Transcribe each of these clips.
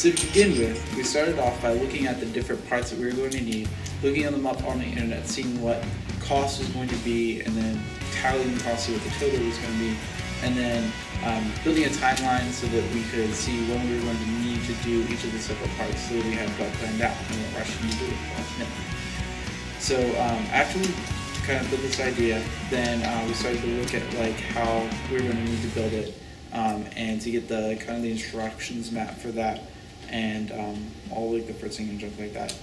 So to begin with, we started off by looking at the different parts that we were going to need, looking them up on the internet, seeing what cost was going to be, and then tallying the cost, see what the total was going to be, and then building a timeline so that we could see when we were going to need to do each of the separate parts so that we had it all planned out and weren't rushing to do it last minute. So after we kind of built this idea, then we started to look at like how we were going to need to build it and to get the kind of the instructions map for that and all like the fritzing and junk like that.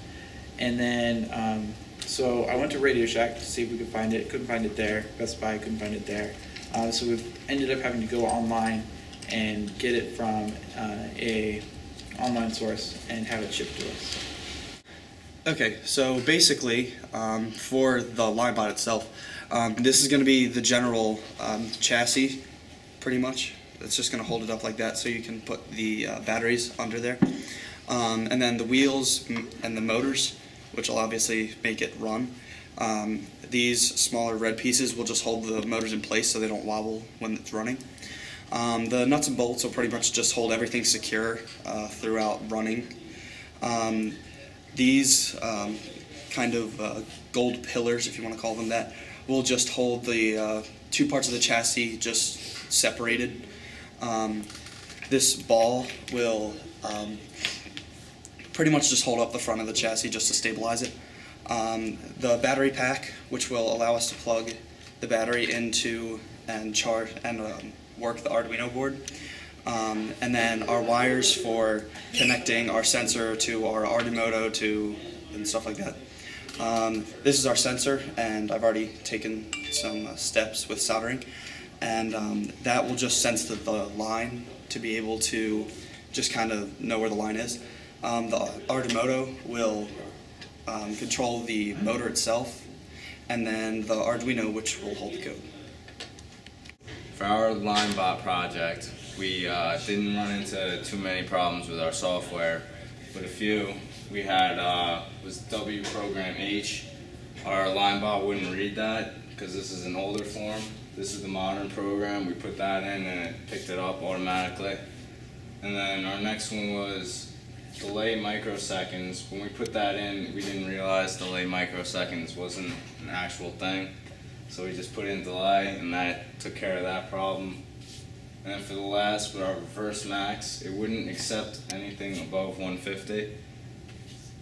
And then so I went to Radio Shack to see if we could find it. Couldn't find it there. Best Buy, couldn't find it there. So we've ended up having to go online and get it from a online source and have it shipped to us. Okay, so basically, for the Linebot itself, this is going to be the general chassis, pretty much. It's just going to hold it up like that so you can put the batteries under there. And then the wheels and the motors, which will obviously make it run. These smaller red pieces will just hold the motors in place so they don't wobble when it's running. The nuts and bolts will pretty much just hold everything secure throughout running. These kind of gold pillars, if you want to call them that, will just hold the two parts of the chassis just separated. This ball will pretty much just hold up the front of the chassis just to stabilize it. The battery pack, which will allow us to plug the battery into and charge and work the Arduino board. And then our wires for connecting our sensor to our Arduino and stuff like that. This is our sensor, and I've already taken some steps with soldering, and that will just sense the line to be able to just kind of know where the line is. The Arduino will control the motor itself, and then the Arduino, which will hold the code. For our Linebot project, we didn't run into too many problems with our software, but a few. We had was W program H. Our Linebot wouldn't read that because this is an older form. This is the modern program. We put that in and it picked it up automatically. And then our next one was delay microseconds. When we put that in, we didn't realize delay microseconds wasn't an actual thing. So we just put in delay, and that took care of that problem. And then for the last, with our reverse max, it wouldn't accept anything above 150.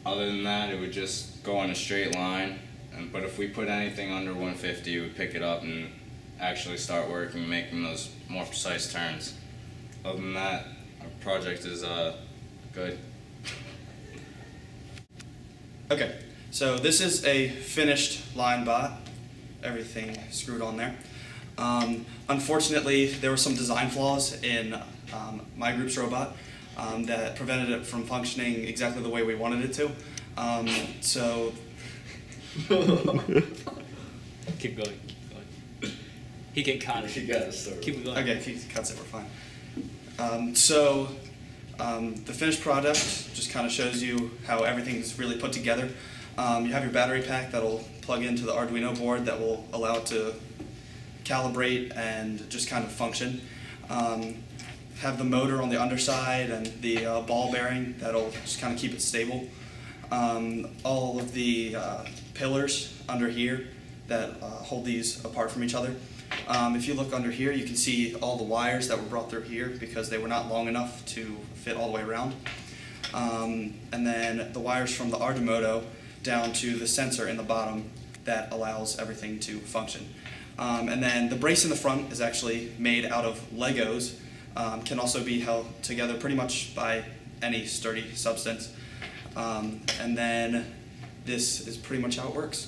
Other than that, it would just go on a straight line. But if we put anything under 150, it would pick it up and actually start working, making those more precise turns. Other than that, our project is good. Okay, so this is a finished Linebot. Everything screwed on there. Unfortunately, there were some design flaws in my group's robot that prevented it from functioning exactly the way we wanted it to. So keep going. He can cut it. He got us started. Keep going. okay, if he cuts it, we're fine. The finished product just kind of shows you how everything's really put together. You have your battery pack that'll plug into the Arduino board that will allow it to calibrate and just kind of function. Have the motor on the underside and the ball bearing that'll just kind of keep it stable. All of the pillars under here that hold these apart from each other. If you look under here, you can see all the wires that were brought through here because they were not long enough to fit all the way around. And then the wires from the Arduino down to the sensor in the bottom that allows everything to function. And then the brace in the front is actually made out of Legos, can also be held together pretty much by any sturdy substance. And then this is pretty much how it works.